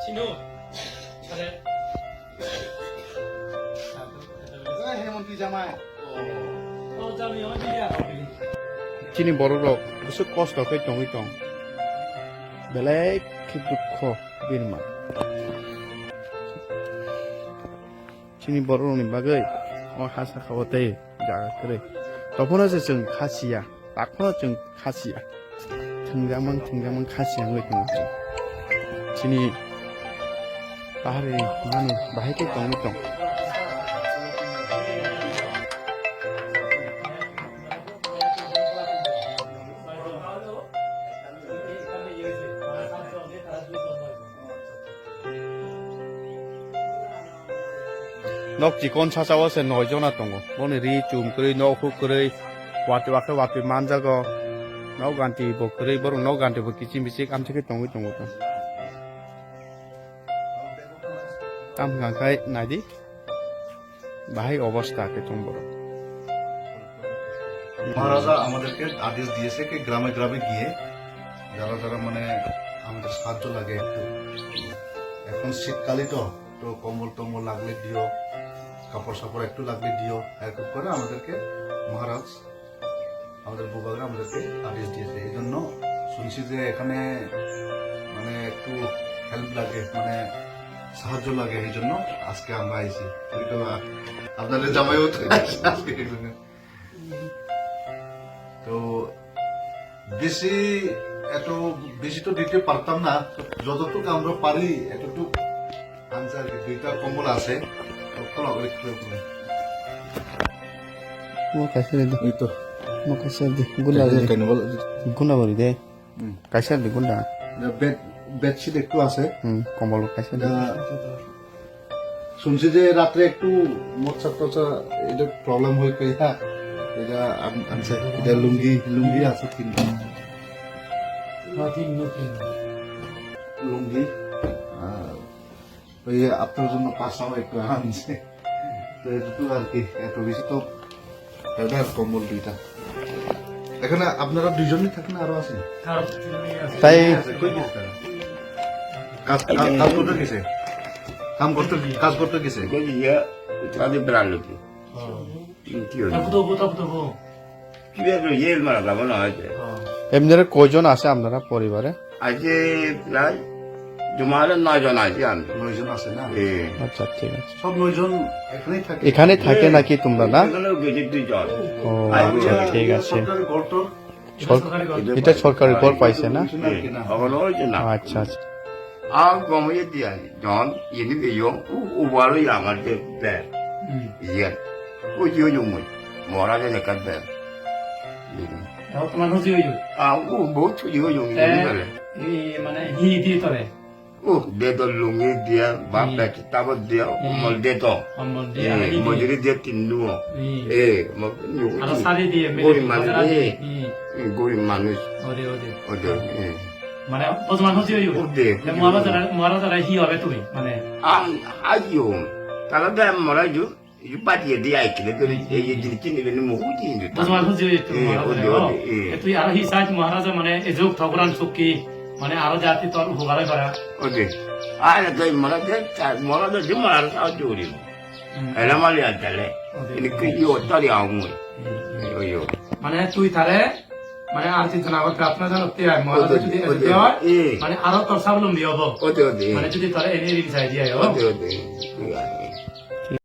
신우 잘해. হেমন্তী জামাই 잠이 어디야? চিনি বড়লোক বহুত কষ্ট করে টঙি টং বেলেগ দুঃখ বিরমা চিনি বড়নি বাগै হাসা খাওয়াতে জায়গা করে তখন আছে जों खासिया তারপর जों खासिया थोंजामों खासिया होदों चिनि बाहारे माने बाहायके टङि टं nok jikon sasawa se noijona tongo boni ri chum kri no khu kri wati manjago no ganti bo kri borong no ganti bo kichim bisi kam theke tongi tongo to kam gankai naidi bahai অবস্থা কে তোমরা মহারাজা আমাদেরকে আদেশ দিয়েছে কি গ্রামে গ্রামে গিয়ে যারা যারা মানে আমাদের সাহায্য লাগে একটু এখন শীতকালে তো তো কম্বল টম্বল লাগলে দিও কাপড় সাপড় একটু লাগলে দিও এরকম করে আমাদেরকে মহারাজ আমাদের বুবাগরা আমাদেরকে আদেশ দিয়েছে এই জন্য শুনছি যে এখানে মানে একটু হেল্প লাগে মানে সাহায্য লাগে এই জন্য আজকে আমরা আইছি আপনাদের জামাইও আজকে তো বেশি এত বেশি তো দিতে পারতাম না যতটুকু আমরা পারি এতটুকু আনসার দুইটা কম্বল আছে mo kaisar de এই তো mo kaisar de guna bari de kaisar de guna bedsheet একটু আছে কম্বল কাইসা de শুনছি যে রাত্রে একটু মোচা টোচা এটা প্রবলেম হয়ে গেছে এটা আনছে এটা লুঙ্গি আছে তিনটা লুঙ্গি ওই আপনার জন্য পাশাও একটু আনছে তো এটুকু আর কি এত বেশি তো এটা কম্বল দুইটা এখানে আপনারা দুইজনই থাকেন আরো আছেন তাই কাজ করতে গেছে কাজ করতে গেছে 거기야 다들 별알로지. 타부도보. 집에서 예를 말하면 나와야지. এমনিরে কয়জন আছে আপনারা পরিবারে 아직 나 주말은 나전하지 않. নয়জন আছে না 예. আচ্ছা ঠিক আছে সব নয়জন এখানেই থাকে এখানে থাকে নাকি তোমরা না 이거는 그집도 전. ও আচ্ছা, আচ্ছা ঠিক আছে সরকারি ঘরটর এটা সরকারি ঘর পাইছে না 어느 어디 나. আচ্ছা আচ্ছা 아, 뭐뭐에 대한 전 얘는 왜요? 우바로 양할 때 배. 이제 어디요 뭐 뭐라 해야 될까 배. 어떤 호지요? 아, 뭐 투지요 용이 있는데. 이 মানে হি দিতরে 내도 롱이 dia 밥에 따고 dia 뭘 대도 한번 예 돼. 뭐들이 dia tinnuo 예뭐 알아 살이 뒤에 고리 많이 고리 많이 어디 어디 예 মানে 어떤 호지요? 어디 মহারাজারা হি হবে তুমি মানে 아 아지요 তাহলে 뭐라죠 이 바디에 dia 있길래 그 얘기들이 찌니는 뭐 호지인데 어떤 호지요? 어디 তুই আর হি সাজ মহারাজা মানে এজক ঠগরান চুক্কি মানে আরো জাতি তোর ভোগালে করা 어디 아나 그 뭐라도 좀 알아 사오지 우리 에라 말이 안 달래 근데 그 이거 딸이 아무 이거 মানে তুই তারে মানে আর চিন্তা করতে আপনার জানতে হয় মহারাজা যদি এতে হয় মানে আরো তোর স্বাবলম্বী হবো 어디 মানে যদি তোর এনে রিক্সায় দিয়ে 어디